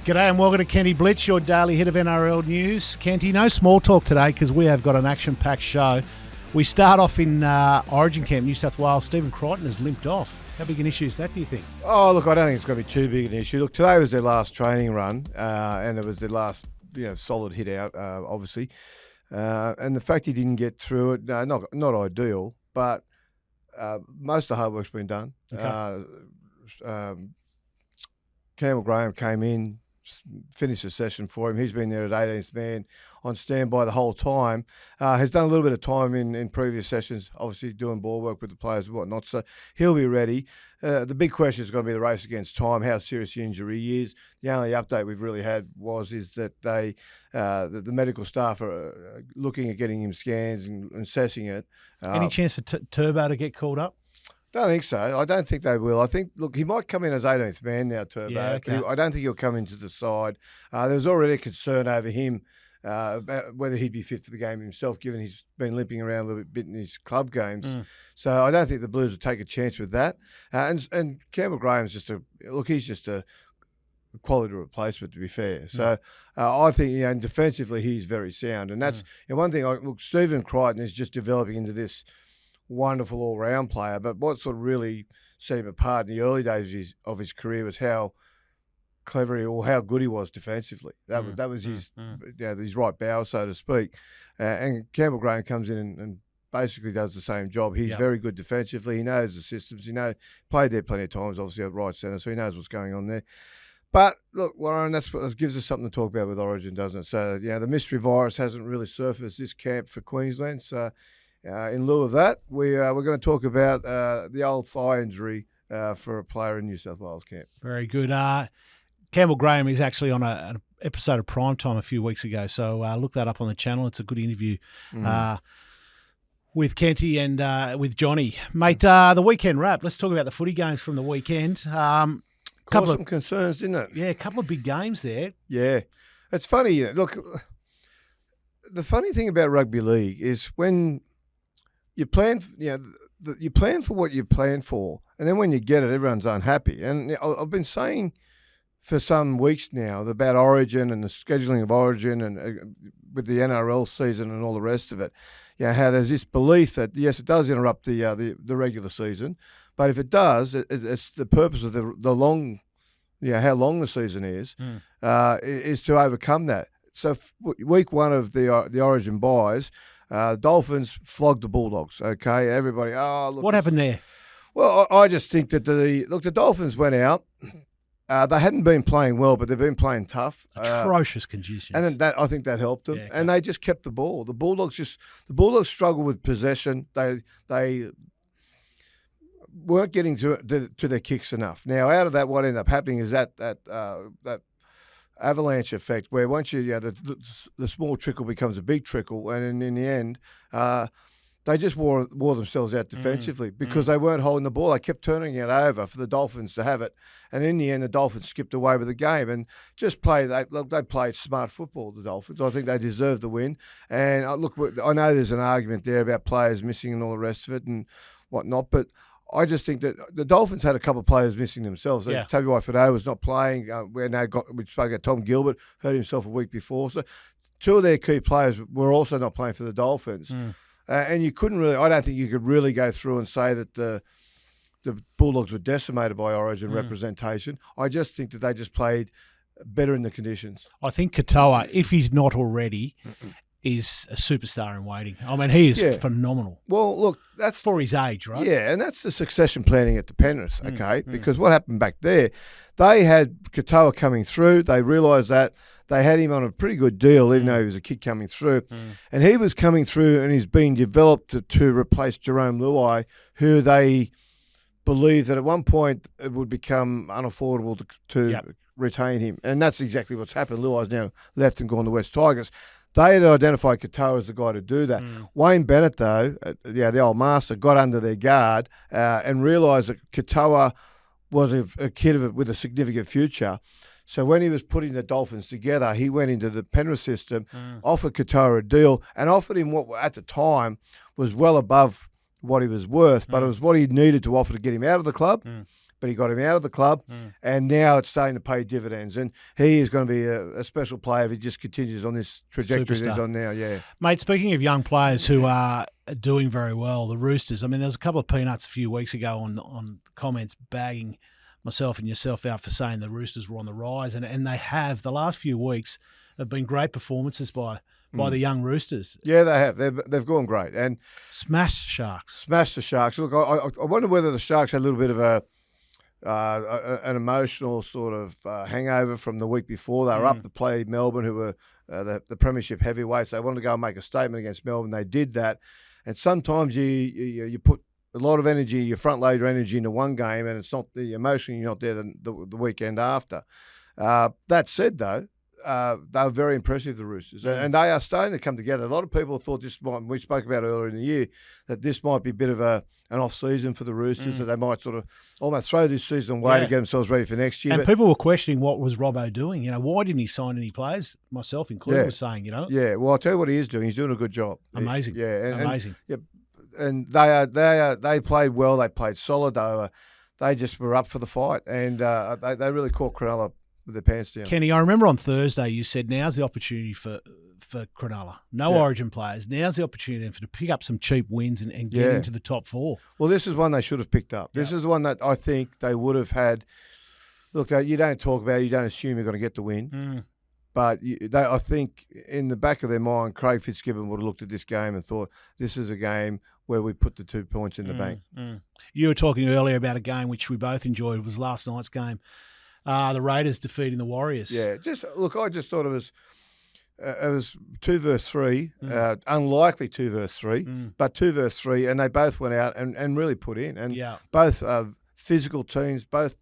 G'day and welcome to Kenty Blitz, your daily hit of NRL news. Kenty, no small talk today because we have got an action-packed show. We start off in Origin Camp, New South Wales. Stephen Crichton has limped off. How big an issue is that, do you think? Oh, look, I don't think it's going to be too big an issue. Look, today was their last training run, and it was their last, solid hit out, obviously. And the fact he didn't get through it, not ideal, but most of the hard work's been done. Okay. Campbell Graham came in, finished the session for him. He's been there as 18th man on standby the whole time. Has done a little bit of time in previous sessions, obviously doing ball work with the players and whatnot, so he'll be ready. The big question is going to be the race against time, how serious the injury is. The only update we've really had is that the medical staff are looking at getting him scans and assessing it. Any chance for Turbo to get called up? Don't think so. I don't think they will. I think, look, he might come in as 18th man now, Turbo. Yeah, okay. But I don't think he'll come into the side. There's already a concern over him about whether he'd be fit for the game himself, given he's been limping around a little bit in his club games. So I don't think the Blues will take a chance with that. And Campbell Graham's he's just a quality replacement, to be fair. So I think, defensively he's very sound. And that's one thing. Look, Stephen Crichton is just developing into this wonderful all-round player, but what sort of really set him apart in the early days of his career was how clever or how good he was defensively. That was his his right bow, so to speak. And Campbell Graham comes in and basically does the same job. He's very good defensively. He knows the systems. Played there plenty of times, obviously at right centre, so he knows what's going on there. But look, Warren, that gives us something to talk about with Origin, doesn't it? So the mystery virus hasn't really surfaced this camp for Queensland, so. In lieu of that, we're going to talk about the old thigh injury for a player in New South Wales camp. Very good. Campbell Graham is actually on an episode of Primetime a few weeks ago, so look that up on the channel. It's a good interview with Kenty and with Johnny. Mate, the weekend wrap. Let's talk about the footy games from the weekend. Caused some concerns, didn't it? Yeah, a couple of big games there. Yeah. It's funny. Look, the funny thing about rugby league is when you plan, you plan for what you plan for, and then when you get it, everyone's unhappy. And I've been saying for some weeks now about Origin and the scheduling of Origin and with the NRL season and all the rest of it, how there's this belief that, yes, it does interrupt the regular season, but if it does, it's the purpose of the long, how long the season is to overcome that. So week one of the Origin buys, Dolphins flogged the Bulldogs, okay? Everybody, look. What happened there? Well, I just think that the Dolphins went out. They hadn't been playing well, but they've been playing tough. Atrocious conditions. And I think that helped them. Yeah, and they just kept the ball. The Bulldogs struggled with possession. They weren't getting to their kicks enough. Now, out of that, what ended up happening is that avalanche effect, where once the small trickle becomes a big trickle, and in the end, they just wore themselves out defensively because they weren't holding the ball. They kept turning it over for the Dolphins to have it, and in the end, the Dolphins skipped away with the game and just played. They played smart football. The Dolphins, I think they deserved the win. And look, I know there's an argument there about players missing and all the rest of it and whatnot, but I just think that the Dolphins had a couple of players missing themselves. Yeah. Toby White-Fidel was not playing. We spoke about Tom Gilbert, hurt himself a week before. So two of their key players were also not playing for the Dolphins. And you couldn't really, I don't think you could really go through and say that the Bulldogs were decimated by Origin representation. I just think that they just played better in the conditions. I think Katoa, if he's not already, is a superstar in waiting. I mean, he is phenomenal. Well, look, that's for his age, right? Yeah, and that's the succession planning at the Penrith, okay? Because what happened back there, they had Katoa coming through. They realised that. They had him on a pretty good deal, even though he was a kid coming through. And he was coming through and he's being developed to replace Jerome Luai, who they believed that at one point it would become unaffordable to retain him. And that's exactly what's happened. Luai's now left and gone to West Tigers. They had identified Katoa as the guy to do that. Wayne Bennett, though, the old master, got under their guard and realised that Katoa was a kid with a significant future. So when he was putting the Dolphins together, he went into the Penrith system, offered Katoa a deal, and offered him what at the time was well above what he was worth, but it was what he needed to offer to get him out of the club. but he got him out of the club, and now it's starting to pay dividends. And he is going to be a special player if he just continues on this trajectory that he's on now. Yeah, mate. Speaking of young players who are doing very well, the Roosters. I mean, there was a couple of peanuts a few weeks ago on comments bagging myself and yourself out for saying the Roosters were on the rise, and they have. The last few weeks have been great performances by the young Roosters. Yeah, they have. They've gone great and smashed Sharks. Smashed the Sharks. Look, I wonder whether the Sharks had a little bit of an emotional sort of hangover from the week before. They were up to play Melbourne, who were the premiership heavyweights. They wanted to go and make a statement against Melbourne. They did that, and sometimes you put a lot of energy, you front load your energy into one game, and it's not the emotion. You're not there the weekend after. That said, though, they were very impressive, the Roosters, and they are starting to come together. A lot of people thought we spoke about earlier in the year, that this might be a bit of an off-season for the Roosters, that they might sort of almost throw this season away to get themselves ready for next year. And people were questioning what was Robbo doing. Why didn't he sign any players? Myself included was saying, Yeah, well, I'll tell you what he is doing. He's doing a good job. Amazing. Amazing. And they played well. They played solid. They just were up for the fight, and they really caught Cronulla with their pants down. Kenny, I remember on Thursday you said now's the opportunity for Cronulla. No Origin players. Now's the opportunity for to pick up some cheap wins and get into the top four. Well, this is one they should have picked up. This is one that I think they would have had. Look, you don't talk about it. You don't assume you're going to get the win. But I think in the back of their mind, Craig Fitzgibbon would have looked at this game and thought, this is a game where we put the 2 points in the bank. You were talking earlier about a game which we both enjoyed. It was last night's game. The Raiders defeating the Warriors. Yeah, I just thought it was 2 versus 3, unlikely 2 versus 3, but 2 versus 3, and they both went out and really put in. And both physical teams, both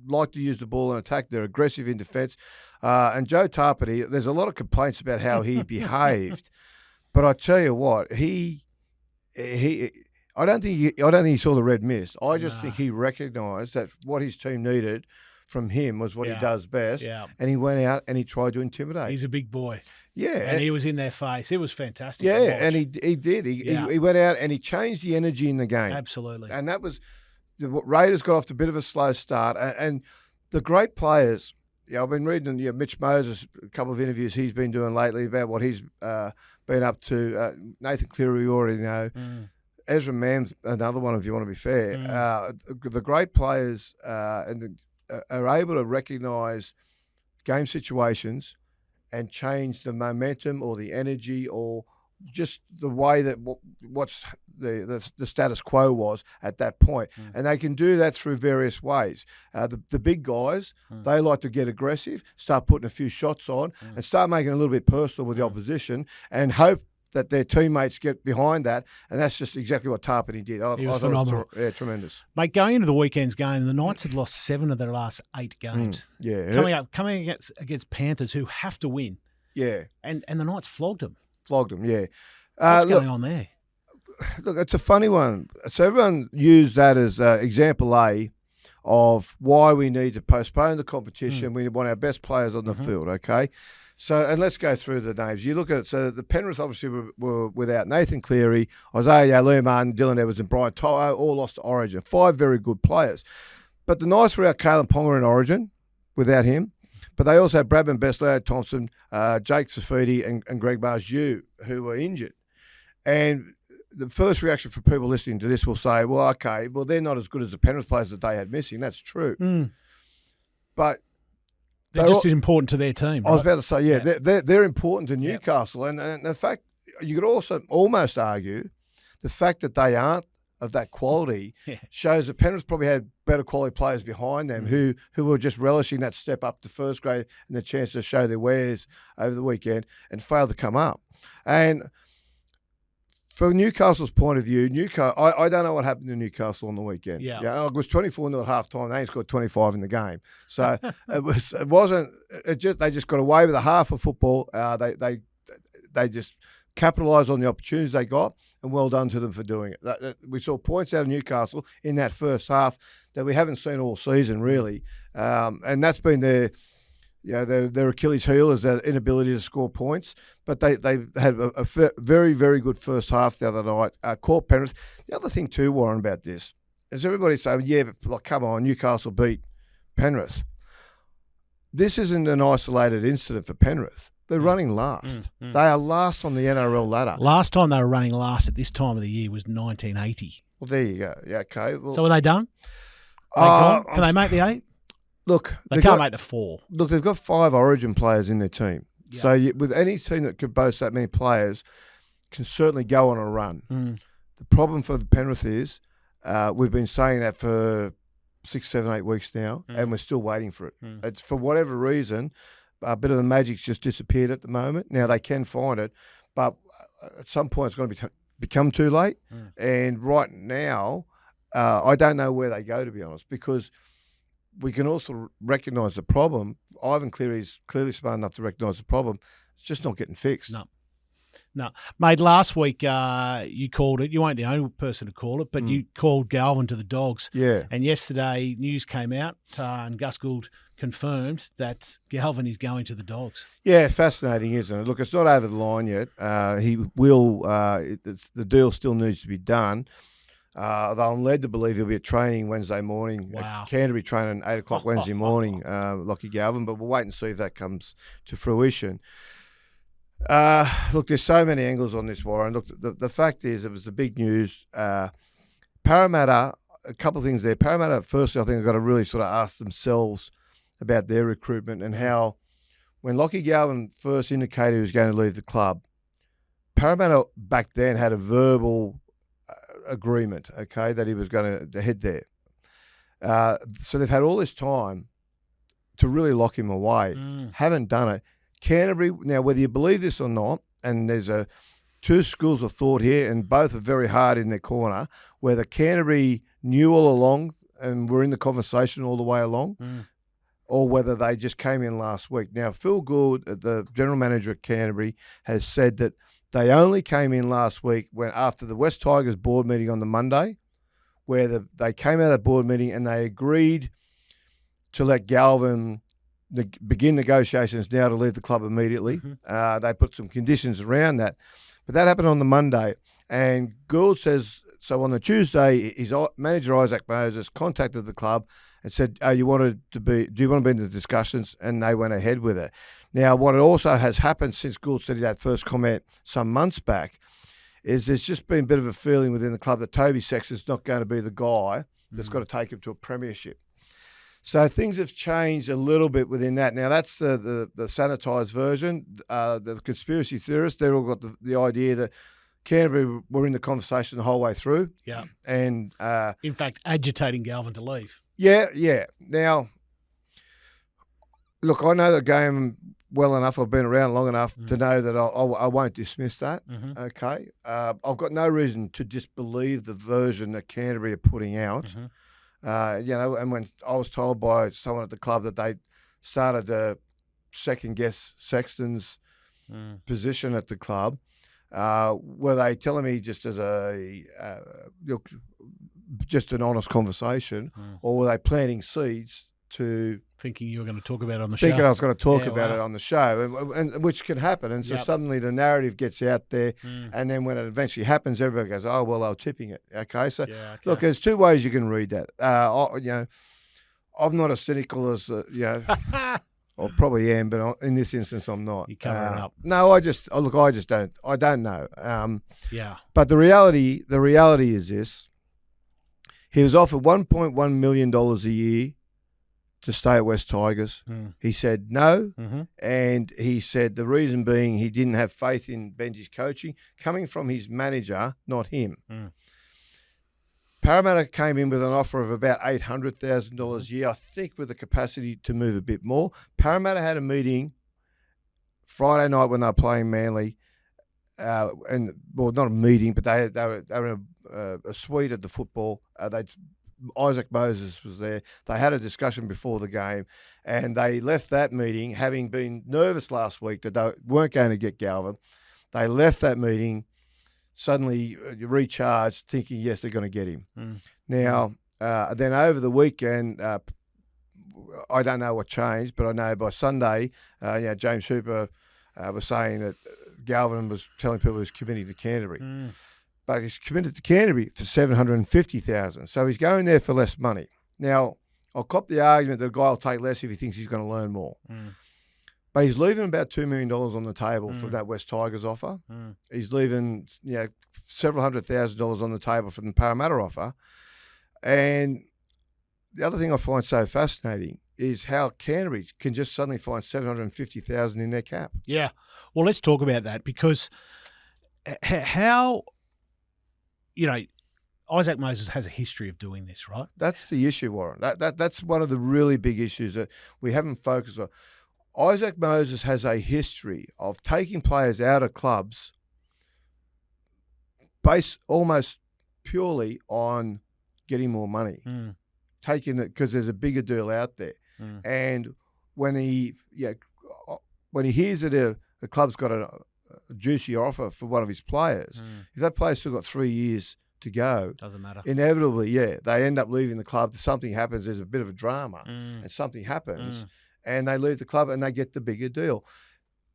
like to use the ball in attack. They're aggressive in defence. And Joe Tarpany, there's a lot of complaints about how he behaved, but I tell you what, I don't think he saw the red mist. I just think he recognised that what his team needed from him was what he does best, and he went out and he tried to intimidate. He's a big boy. Yeah. And he was in their face. It was fantastic. Yeah, and he did. He went out and he changed the energy in the game. Absolutely. And that was – the Raiders got off to a bit of a slow start. And the great players – I've been reading Mitch Moses, a couple of interviews he's been doing lately about what he's been up to. Nathan Cleary, we already know. Ezra Mann's another one, if you want to be fair. The great players are able to recognise game situations and change the momentum or the energy or just the way that what's the status quo was at that point. And they can do that through various ways. The big guys, they like to get aggressive, start putting a few shots on and start making it a little bit personal with the opposition and hope that their teammates get behind that, and that's just exactly what Tarpany did. He was phenomenal. Tremendous. Mate, going into the weekend's game, the Knights had lost 7 of their last 8 games. Coming against Panthers, who have to win. Yeah. And the Knights flogged them. Yeah. What's going on there? Look, it's a funny one. So everyone used that as example A of why we need to postpone the competition. We want our best players on the field, okay? So, and let's go through the names. You look at it, so the Penrith obviously were without Nathan Cleary, Isaiah Liam Martin, Dylan Edwards and Brian To'o, all lost to Origin. 5 very good players. But the Knights were out Kalen Ponga in Origin without him. But they also had Bradman Best, Leo Thompson, Jake Safidi and Greg Marju, who were injured. And the first reaction for people listening to this will say, well, okay, well, they're not as good as the Penrith players that they had missing. That's true. But they're just important to their team. Right? I was about to say, they're important to Newcastle. And the fact, you could also almost argue the fact that they aren't of that quality shows that Penrith probably had better quality players behind them who were just relishing that step up to first grade and the chance to show their wares over the weekend and failed to come up. And from Newcastle's point of view, I don't know what happened to Newcastle on the weekend. It was 24-0 at half time. They only scored 25 in the game. So they just got away with a half of football. They just capitalised on the opportunities they got, and well done to them for doing it. We saw points out of Newcastle in that first half that we haven't seen all season, really. And that's been their Achilles heel is their inability to score points. But they had a very, very good first half the other night. Caught Penrith. The other thing too, Warren, about this, as everybody's saying, yeah, but like, come on, Newcastle beat Penrith. This isn't an isolated incident for Penrith. They're running last. They are last on the NRL ladder. Last time they were running last at this time of the year was 1980. Well, there you go. Yeah, okay. Well, So are they done? Can they make the 8? Look, They can't make the 4. Look, they've got 5 Origin players in their team. Yeah. So with any team that could boast that many players, can certainly go on a run. The problem for Penrith is we've been saying that for 6, 7, 8 weeks now, and we're still waiting for it. It's for whatever reason, a bit of the magic's just disappeared at the moment. Now they can find it, but at some point it's going to become too late. And right now, I don't know where they go, to be honest, because we can also recognise the problem. Ivan Cleary's clearly smart enough to recognise the problem. It's just not getting fixed. No. Mate, last week you called it. You weren't the only person to call it, but you called Galvin to the Dogs. Yeah. And yesterday news came out and Gus Gould confirmed that Galvin is going to the Dogs. Yeah, fascinating, isn't it? Look, it's not over the line yet. He will. The deal still needs to be done. Though I'm led to believe he'll be at training Wednesday morning. Wow. Canterbury training at 8 o'clock Wednesday morning, Lockie Galvin, but we'll wait and see if that comes to fruition. Look, there's so many angles on this, Warren. Look, the fact is, it was the big news. Parramatta, a couple of things there. Parramatta, firstly, I think, have got to really sort of ask themselves about their recruitment and how, when Lockie Galvin first indicated he was going to leave the club, Parramatta back then had a verbal agreement, okay, that he was going to head there. So they've had all this time to really lock him away. Haven't done it. Canterbury, now whether you believe this or not, and there's two schools of thought here, and both are very hard in their corner, whether Canterbury knew all along and were in the conversation all the way along, or whether they just came in last week. Now, Phil Gould, the general manager at Canterbury, has said that they only came in last week when after the West Tigers board meeting on the Monday, where they came out of the board meeting and they agreed to let Galvin begin negotiations now to leave the club immediately. They put some conditions around that. But that happened on the Monday. And Gould says, so on the Tuesday, his manager, Isaac Moses, contacted the club and said, do you want to be in the discussions? And they went ahead with it. Now, what also has happened since Gould said that first comment some months back is there's just been a bit of a feeling within the club that Toby Sexton's not going to be the guy that's got to take him to a premiership. So things have changed a little bit within that. Now, that's the sanitised version. The conspiracy theorists, they've all got the idea that Canterbury were in the conversation the whole way through. Yeah. And in fact, agitating Galvin to leave. Yeah. Now, look, I know the game well enough. I've been around long enough to know that I won't dismiss that. Okay. I've got no reason to disbelieve the version that Canterbury are putting out. And when I was told by someone at the club that they started to second guess Sexton's position at the club, were they telling me just as just an honest conversation, or were they planting seeds to thinking you were going to talk about it on the show? Thinking I was going to talk about it on the show, and which can happen. And so suddenly the narrative gets out there, and then when it eventually happens, everybody goes, "Oh well, they were tipping it." Okay, so look, there's two ways you can read that. I'm not as cynical as I probably am, but in this instance, I'm not. You cover it up. No, I just don't. I don't know. But the reality is this: he was offered $1.1 million a year to stay at West Tigers. He said no, and he said the reason being he didn't have faith in Benji's coaching, coming from his manager, not him. Parramatta came in with an offer of about $800,000 a year, I think with the capacity to move a bit more. Parramatta had a meeting Friday night when they were playing Manly, not a meeting, but they were in a suite at the football. Isaac Moses was there. They had a discussion before the game, and they left that meeting having been nervous last week that they weren't going to get Galvin. They left that meeting suddenly recharged, thinking, yes, they're going to get him. Now, then over the weekend, I don't know what changed, but I know by Sunday, James Hooper was saying that Galvin was telling people he was committing to Canterbury. but he's committed to Canterbury for $750,000. So he's going there for less money. Now, I'll cop the argument that a guy will take less if he thinks he's going to learn more. But he's leaving about $2 million on the table for that West Tigers offer. He's leaving several $100,000 on the table for the Parramatta offer. And the other thing I find so fascinating is how Canterbury can just suddenly find $750,000 in their cap. Yeah. Well, let's talk about that, because how, Isaac Moses has a history of doing this, right? That's the issue, Warren. That's one of the really big issues that we haven't focused on. Isaac Moses has a history of taking players out of clubs based almost purely on getting more money, taking it because there's a bigger deal out there. And when he hears that a club's got a juicy offer for one of his players, if that player's still got 3 years to go, doesn't matter. Inevitably, they end up leaving the club. Something happens. There's a bit of a drama, and something happens. And they leave the club and they get the bigger deal.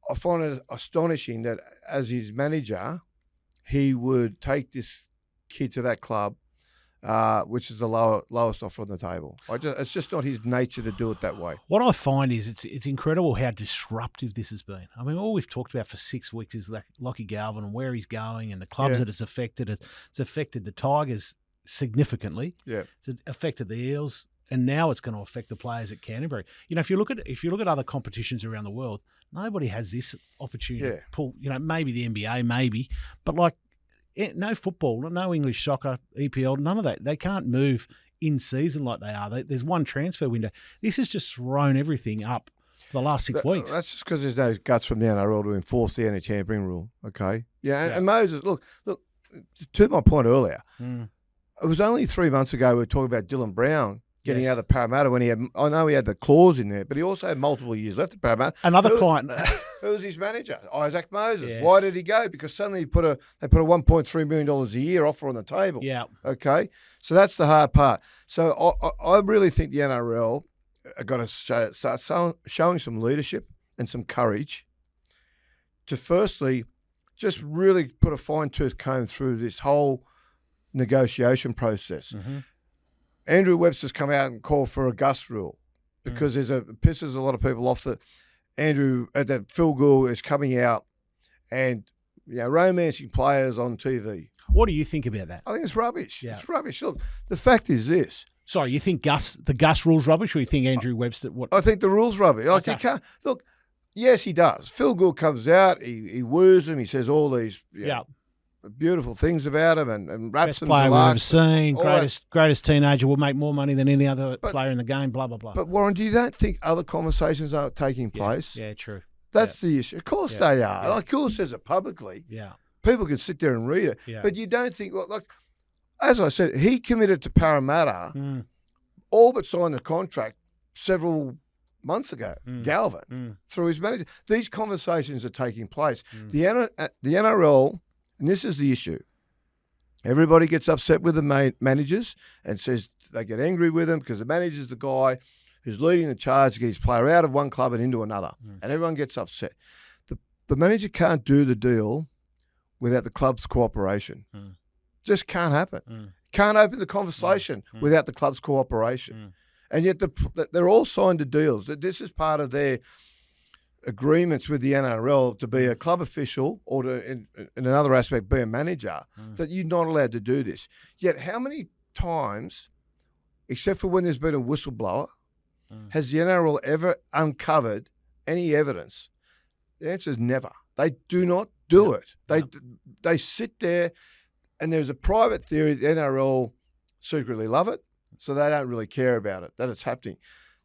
I find it astonishing that as his manager, he would take this kid to that club, which is the lowest offer on the table. It's just not his nature to do it that way. What I find is it's incredible how disruptive this has been. I mean, all we've talked about for 6 weeks is Lachie Galvin and where he's going and the clubs that it's affected. It's affected the Tigers significantly. Yeah, it's affected the Eels. And now it's going to affect the players at Canterbury. If you look at other competitions around the world, nobody has this opportunity to pull. Maybe the NBA, maybe, but no football, no English soccer, EPL, none of that. They can't move in season like they are. There's one transfer window. This has just thrown everything up for the last 6 weeks. That's just because there's no guts from the NRL to enforce the anti-tampering rule. Okay, and Moses, look. To my point earlier, it was only 3 months ago we were talking about Dylan Brown getting out of Parramatta when I know he had the clause in there, but he also had multiple years left at Parramatta. Another client. Who was his manager? Isaac Moses. Yes. Why did he go? Because suddenly they put a $1.3 million a year offer on the table. Yeah. Okay. So that's the hard part. So I really think the NRL are going to start showing some leadership and some courage to firstly just really put a fine-tooth comb through this whole negotiation process. Andrew Webster's come out and called for a Gus rule because it pisses a lot of people off that that Phil Gould is coming out and romancing players on TV. What do you think about that? I think it's rubbish. Yeah. It's rubbish. Look, the fact is this. Sorry, you think the Gus rule's rubbish, or you think Andrew Webster? What? I think the rule's rubbish. You can't look. Yes, he does. Phil Gould comes out, he woos him, he says all these beautiful things about him and raps best him. Player we've ever seen, greatest teenager, will make more money than any other player in the game, blah, blah, blah. But Warren, do you don't think other conversations are taking place? Yeah, true. That's the issue. Of course they are. Like Gould says it publicly. Yeah. People can sit there and read it. Yeah. But you don't think, as I said, he committed to Parramatta, all but signed the contract several months ago, Galvin, through his manager. These conversations are taking place. The NRL, and this is the issue, everybody gets upset with the managers and says they get angry with them because the manager's the guy who's leading the charge to get his player out of one club and into another, and everyone gets upset. The manager can't do the deal without the club's cooperation. Just can't happen. Can't open the conversation without the club's cooperation. And yet they're all signed to deals. This is part of their agreements with the NRL to be a club official or to, in another aspect, be a manager, that you're not allowed to do this. Yet how many times, except for when there's been a whistleblower, has the NRL ever uncovered any evidence? The answer is never. They do not do it. They sit there, and there's a private theory the NRL secretly love it, so they don't really care about it, that it's happening.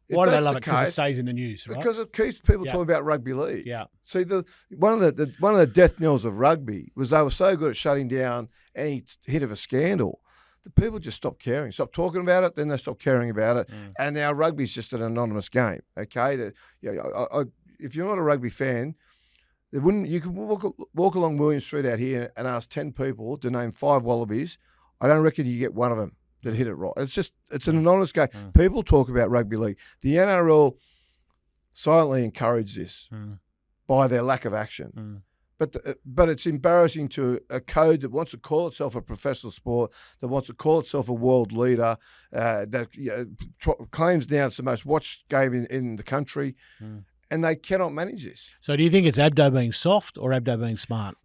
Why do they love it? Because it stays in the news, right? Because it keeps people talking about rugby league. Yeah. See, one of the death knells of rugby was they were so good at shutting down any hit of a scandal that people just stopped caring, stopped talking about it, then they stopped caring about it, and now rugby's just an anonymous game. Okay, if you're not a rugby fan, you can walk along William Street out here and ask 10 people to name 5 Wallabies. I don't reckon you get one of them that hit it right. It's an anonymous game. People talk about rugby league. The NRL silently encourage this by their lack of action. But it's embarrassing to a code that wants to call itself a professional sport, that wants to call itself a world leader, that claims now it's the most watched game in the country, and they cannot manage this. So do you think it's Abdo being soft or Abdo being smart?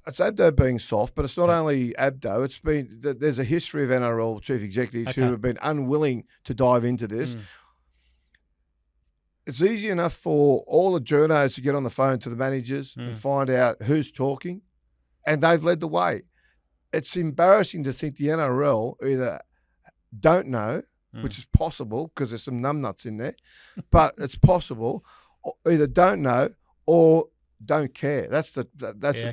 It's Abdo being soft, but it's not only Abdo. It's been there's a history of NRL chief executives who have been unwilling to dive into this. It's easy enough for all the journos to get on the phone to the managers and find out who's talking, and they've led the way. It's embarrassing to think the NRL either don't know, which is possible because there's some numbnuts in there, but it's possible, or either don't know or don't care. That's the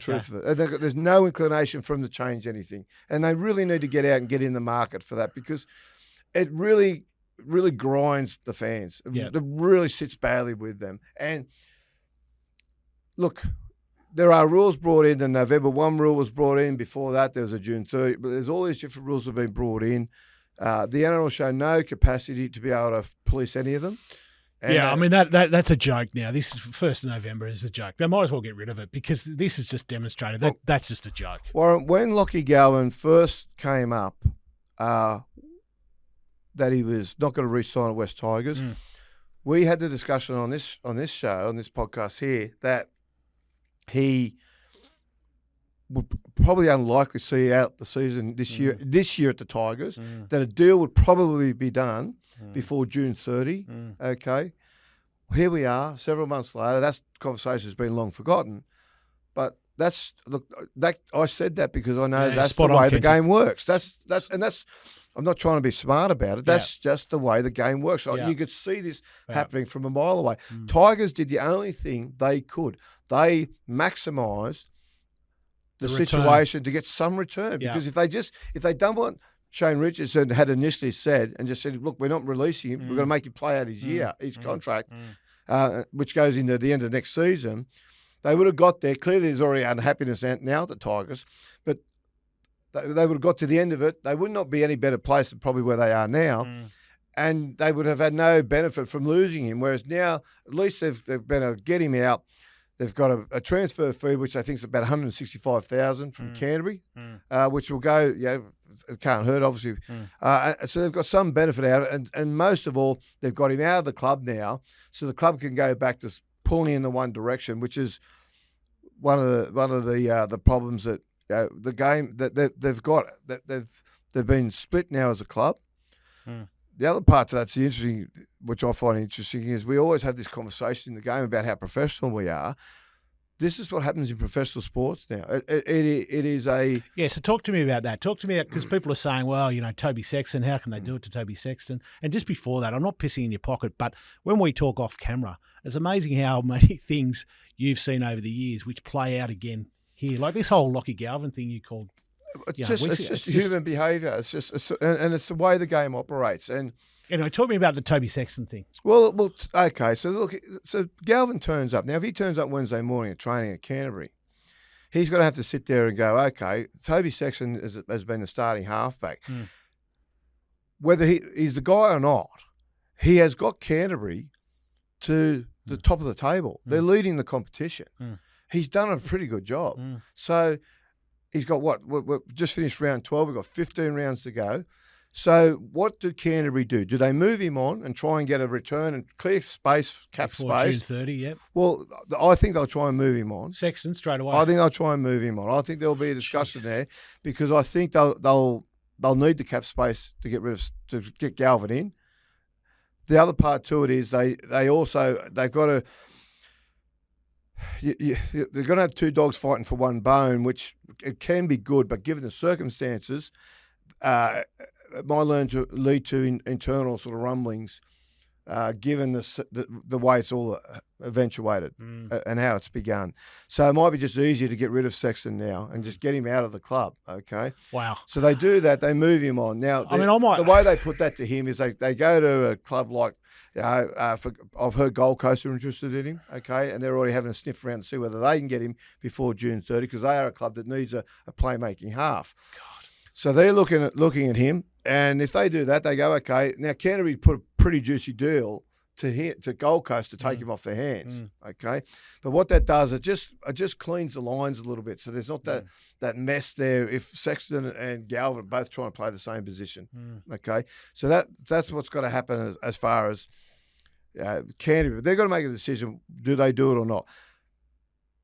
truth of it. There's no inclination for them to change anything, and they really need to get out and get in the market for that because it really grinds the fans. It really sits badly with them. And look, there are rules brought in. The November 1 rule was brought in. Before that, there was a June 30. But there's all these different rules that have been brought in. The NRL show no capacity to be able to police any of them. And I mean, that's a joke now. This is 1st of November is a joke. They might as well get rid of it because this is just demonstrated. That's just a joke. Warren, when Lachie Galvin first came up, that he was not going to re-sign at West Tigers, we had the discussion on this show, on this podcast here, that he would probably unlikely see out the season this year at the Tigers, that a deal would probably be done before June 30. Okay. Here we are, several months later. That conversation has been long forgotten. But I said that because I know that's the way the game works. That's I'm not trying to be smart about it. That's just the way the game works. You could see this happening from a mile away. Tigers did the only thing they could. They maximised the situation to get some return. Because if they done what Shane Richardson had initially said and just said, look, we're not releasing him, we're going to make him play out his contract, which goes into the end of next season, they would have got there. Clearly there's already unhappiness now at the Tigers, but they would have got to the end of it. They would not be any better place than probably where they are now. And they would have had no benefit from losing him. Whereas now, at least they've been able to get him out. They've got a transfer fee, which I think is about $165,000 from Canterbury, which will go, it can't hurt, obviously. So they've got some benefit out of it. And most of all, they've got him out of the club now, so the club can go back to pulling in the one direction, which is one of the problems that the game that they've got. They've been split now as a club. The other part to that's interesting, which I find interesting, is we always have this conversation in the game about how professional we are. This is what happens in professional sports now. It is a... Yeah, so talk to me about that. Talk to me, because people are saying, well, Toby Sexton, how can they do it to Toby Sexton? And just before that, I'm not pissing in your pocket, but when we talk off camera, it's amazing how many things you've seen over the years which play out again here. Like this whole Lachie Galvin thing you called... It's just human behaviour. It's the way the game operates. And anyway, talk to me about the Toby Sexton thing. Well, okay. So look, Galvin turns up now. If he turns up Wednesday morning at training at Canterbury, he's going to have to sit there and go, okay, Toby Sexton has been the starting halfback. Whether he's the guy or not, he has got Canterbury to the top of the table. They're leading the competition. He's done a pretty good job. So. He's got we've just finished round 12. We've got 15 rounds to go. So what do Canterbury do? Do they move him on and try and get a return and clear space, cap before space? June 30, yep. Well, I think they'll try and move him on. Sexton straight away. I think they'll try and move him on. I think there'll be a discussion there because I think they'll need the cap space to get Galvin in. The other part to it is they've got to. They're going to have two dogs fighting for one bone, which it can be good, but given the circumstances, it might lead to internal sort of rumblings, given the way it's all eventuated and how it's begun. So it might be just easier to get rid of Sexton now and just get him out of the club, okay? Wow. So they do that. They move him on. Now, the way they put that to him is they go to a club like, I've heard Gold Coast are interested in him, okay, and they're already having a sniff around to see whether they can get him before June 30 because they are a club that needs a playmaking half. God. So they're looking at him, and if they do that, they go, okay, now Canterbury put a pretty juicy deal to Gold Coast to take him off their hands. Okay, but what that does, it just cleans the lines a little bit, so there's not that mess there. If Sexton and Galvin both trying to play the same position, okay, so that's what's got to happen as far as Canterbury. They've got to make a decision: do they do it or not?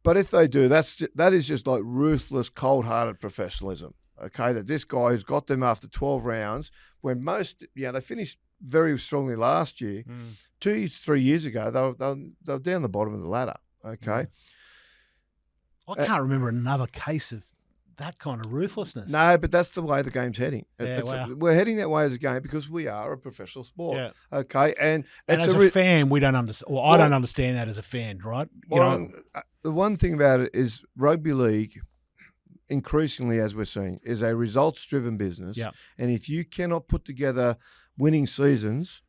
But if they do, that is just like ruthless, cold-hearted professionalism. Okay, that this guy who's got them after 12 rounds, when most they finished very strongly last year. 2-3 years ago, they were down the bottom of the ladder. Okay, I can't remember another case of that kind of ruthlessness. No, but that's the way the game's heading. Yeah, we're heading that way as a game because we are a professional sport. Yeah. Okay, and as a fan, we don't understand. Well, I don't understand that as a fan, right? The one thing about it is rugby league, increasingly as we're seeing, is a results-driven business. Yeah. And if you cannot put together winning seasons,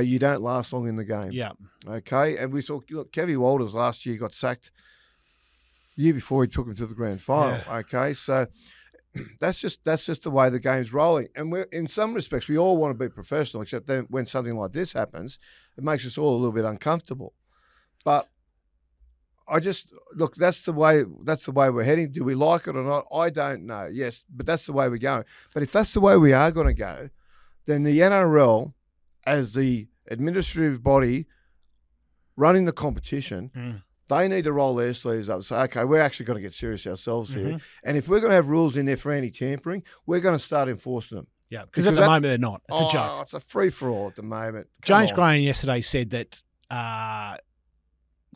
you don't last long in the game. Yeah. Okay, and we saw Kenty Woz last year got sacked. Year before he took him to the grand final. Yeah. Okay, so that's just the way the game's rolling. And we're in some respects we all want to be professional, except then when something like this happens, it makes us all a little bit uncomfortable. But I just look. That's the way we're heading. Do we like it or not? I don't know. Yes, but that's the way we're going. But if that's the way we are going to go, then the NRL, as the administrative body running the competition, they need to roll their sleeves up and say, okay, we're actually going to get serious ourselves here. And if we're going to have rules in there for anti-tampering, we're going to start enforcing them. Yeah, because at the moment they're not. It's a joke. It's a free-for-all at the moment. James Graham yesterday said that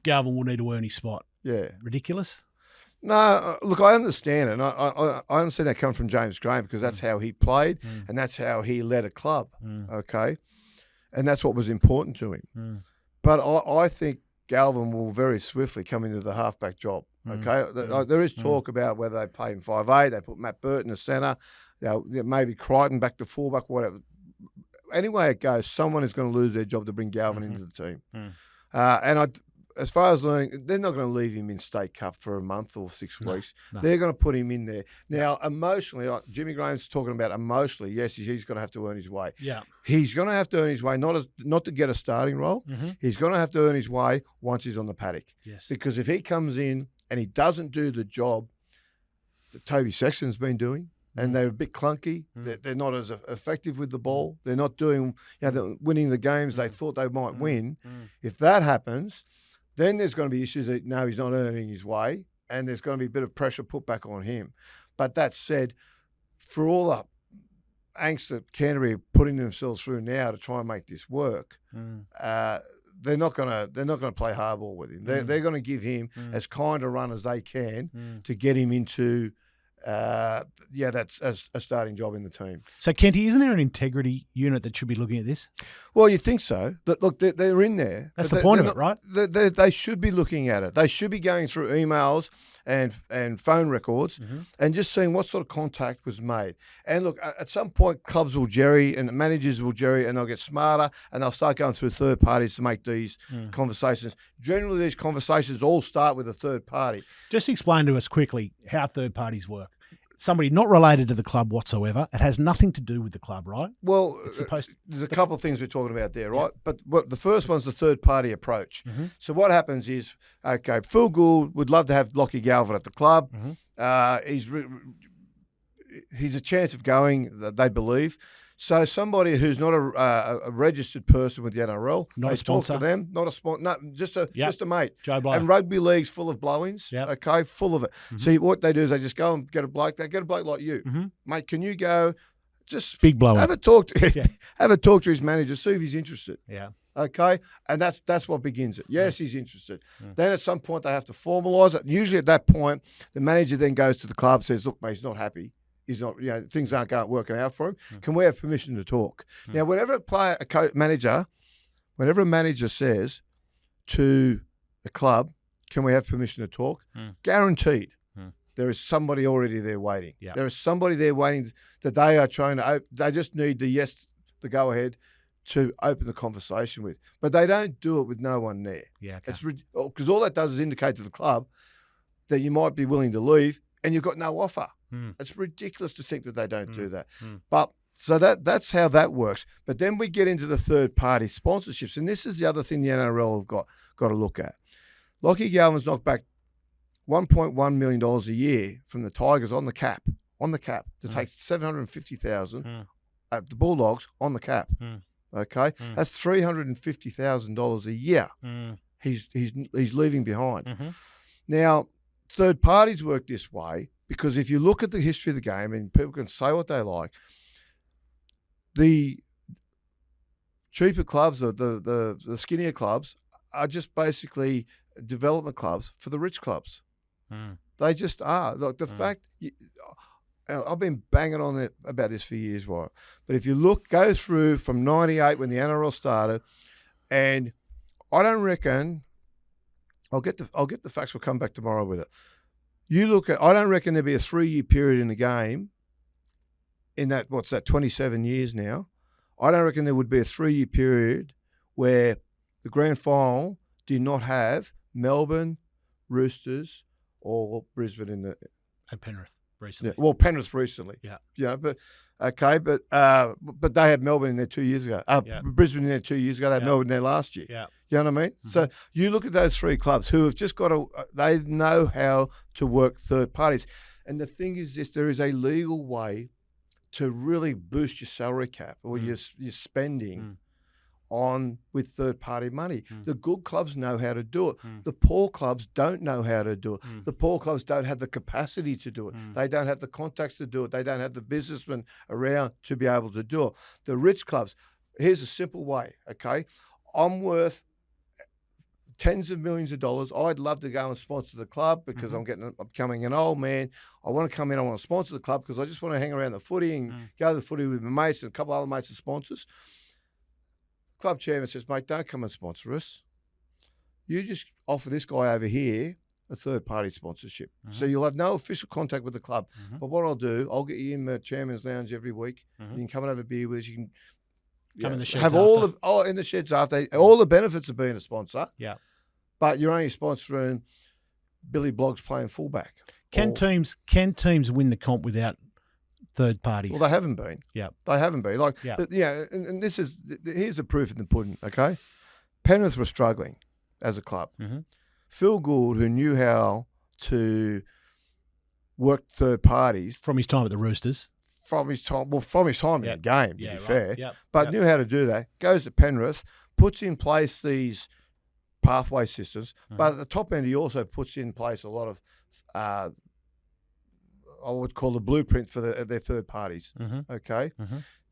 Galvin will need to earn his spot. Yeah. Ridiculous? No, look, I understand it. And I understand that coming from James Graham because that's how he played and that's how he led a club, okay? And that's what was important to him. But I think Galvin will very swiftly come into the halfback job, okay? There is talk about whether they play him 5'8", they put Matt Burton in the centre, maybe Crichton back to fullback, whatever. Anyway it goes, someone is going to lose their job to bring Galvin into the team. As far as learning, they're not going to leave him in State Cup for a month or 6 weeks. No. They're going to put him in there. Now, emotionally, Jimmy Graham's talking about emotionally, yes, he's going to have to earn his way. Yeah. He's going to have to earn his way, not to get a starting role. He's going to have to earn his way once he's on the paddock. Yes. Because if he comes in and he doesn't do the job that Toby Sexton's been doing, and they're a bit clunky, they're not as effective with the ball, they're not doing, winning the games they thought they might win. If that happens, then there's going to be issues that, no, he's not earning his way, and there's going to be a bit of pressure put back on him. But that said, for all the angst that Canterbury are putting themselves through now to try and make this work, they're not going to play hardball with him. They're going to give him as kind a run as they can to get him into that's a starting job in the team. So, Kenty, isn't there an integrity unit that should be looking at this? Well, you think so. Look, they're in there. That's the point of it, right? They should be looking at it. They should be going through emails and phone records and just seeing what sort of contact was made. And look, at some point, clubs will jerry and managers will jerry and they'll get smarter and they'll start going through third parties to make these conversations. Generally, these conversations all start with a third party. Just explain to us quickly how third parties work. Somebody not related to the club whatsoever. It has nothing to do with the club, right? Well, there's a couple of things we're talking about there, right? Yeah. But the first one's the third-party approach. So what happens is, okay, Phil Gould would love to have Lockie Galvin at the club. He's a chance of going, they believe. So somebody who's not a registered person with the NRL, not a sponsor, talk to them, not a sponsor, no, just a mate. Joe Blow. And rugby league's full of blow-ins, okay, full of it. See, what they do is they just go and get a bloke. They get a bloke like you, mate. Can you go? Just big blow. Have a talk to his manager, see if he's interested. Yeah. Okay, and that's what begins it. Yes, he's interested. Then at some point they have to formalise it. Usually at that point, the manager then goes to the club, says, "Look, mate, he's not happy. He's not, things aren't working out for him. Can we have permission to talk?" Now, whenever a manager says to the club, "Can we have permission to talk?" Guaranteed, there is somebody already there waiting. Yeah. There is somebody there waiting that they are trying to. They just need the go ahead to open the conversation with, but they don't do it with no one there. Yeah, okay. It's because all that does is indicate to the club that you might be willing to leave, and you've got no offer. It's ridiculous to think that they don't do that. But So that's how that works. But then we get into the third-party sponsorships, and this is the other thing the NRL have got to look at. Lockie Galvin's knocked back $1.1 million a year from the Tigers on the cap to take $750,000 at the Bulldogs on the cap. Okay, that's $350,000 a year. He's leaving behind. Now, third parties work this way because if you look at the history of the game, and people can say what they like, the cheaper clubs, or the skinnier clubs, are just basically development clubs for the rich clubs. They just are. Like the fact, I've been banging on it about this for years, right? But if you go through from '98 when the NRL started, and I don't reckon, I'll get the facts. We'll come back tomorrow with it. You look at, I don't reckon there'll be a 3-year period in the game. In that, 27 years now. I don't reckon there would be a 3-year period where the grand final did not have Melbourne, Roosters, or Brisbane in the and Penrith recently. Yeah, well, Penrith recently. Yeah. But they had Melbourne in there 2 years ago. Brisbane in there 2 years ago. They had Melbourne in there last year. Yeah. You know what I mean? So you look at those three clubs who have just got to. They know how to work third parties, and the thing is this: there is a legal way to really boost your salary cap or your spending on with third-party money. The good clubs know how to do it. The poor clubs don't know how to do it. The poor clubs don't have the capacity to do it. They don't have the contacts to do it. They don't have the businessmen around to be able to do it. The rich clubs, here's a simple way, okay? I'm worth tens of millions of dollars. I'd love to go and sponsor the club because I'm becoming an old man. I want to come in, I want to sponsor the club because I just want to hang around the footy and go to the footy with my mates and a couple of other mates and sponsors. Club chairman says, mate, don't come and sponsor us. You just offer this guy over here a third-party sponsorship. So you'll have no official contact with the club. But what I'll do, I'll get you in the chairman's lounge every week. You can come and have a beer with us. You can come in the sheds have after. in the sheds after. All the benefits of being a sponsor. Yeah. But you're only sponsoring Billy Bloggs playing fullback. Can teams win the comp without third parties? Well, they haven't been. Yeah. They haven't been. And this is, here's the proof in the pudding, okay? Penrith were struggling as a club. Phil Gould, who knew how to work third parties. From his time at the Roosters. From his time in the game, to be fair. But knew how to do that. Goes to Penrith, puts in place these pathway systems, but at the top end he also puts in place a lot of I would call the blueprint for their third parties. Okay,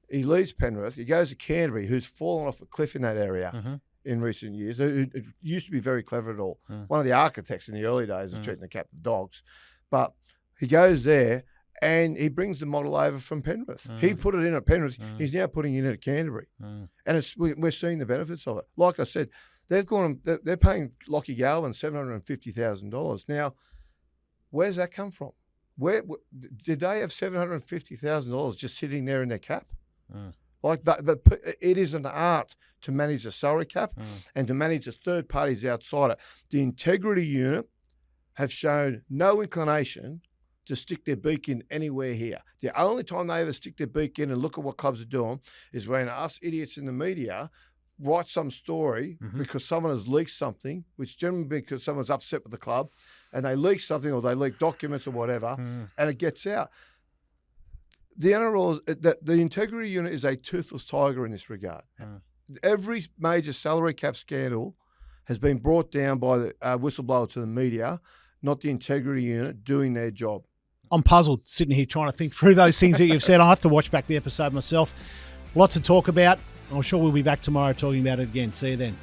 he leaves Penrith, he goes to Canterbury, who's fallen off a cliff in that area in recent years. It used to be very clever at all. One of the architects in the early days of treating the cap of dogs, but he goes there and he brings the model over from Penrith. He put it in at Penrith. He's now putting it in at Canterbury, and we're seeing the benefits of it. Like I said, they're paying Lockie Galvin $750,000. Now, where's that come from? Where did they have $750,000 just sitting there in their cap? Like that, it is an art to manage a salary cap and to manage the third parties outside it. The integrity unit have shown no inclination to stick their beak in anywhere here. The only time they ever stick their beak in and look at what clubs are doing is when us idiots in the media write some story because someone has leaked something, which generally because someone's upset with the club, and they leak something or they leak documents or whatever, and it gets out. The NRL, the integrity unit is a toothless tiger in this regard. Every major salary cap scandal has been brought down by the whistleblower to the media, not the integrity unit doing their job. I'm puzzled sitting here trying to think through those things that you've said. I have to watch back the episode myself. Lots to talk about. I'm sure we'll be back tomorrow talking about it again. See you then.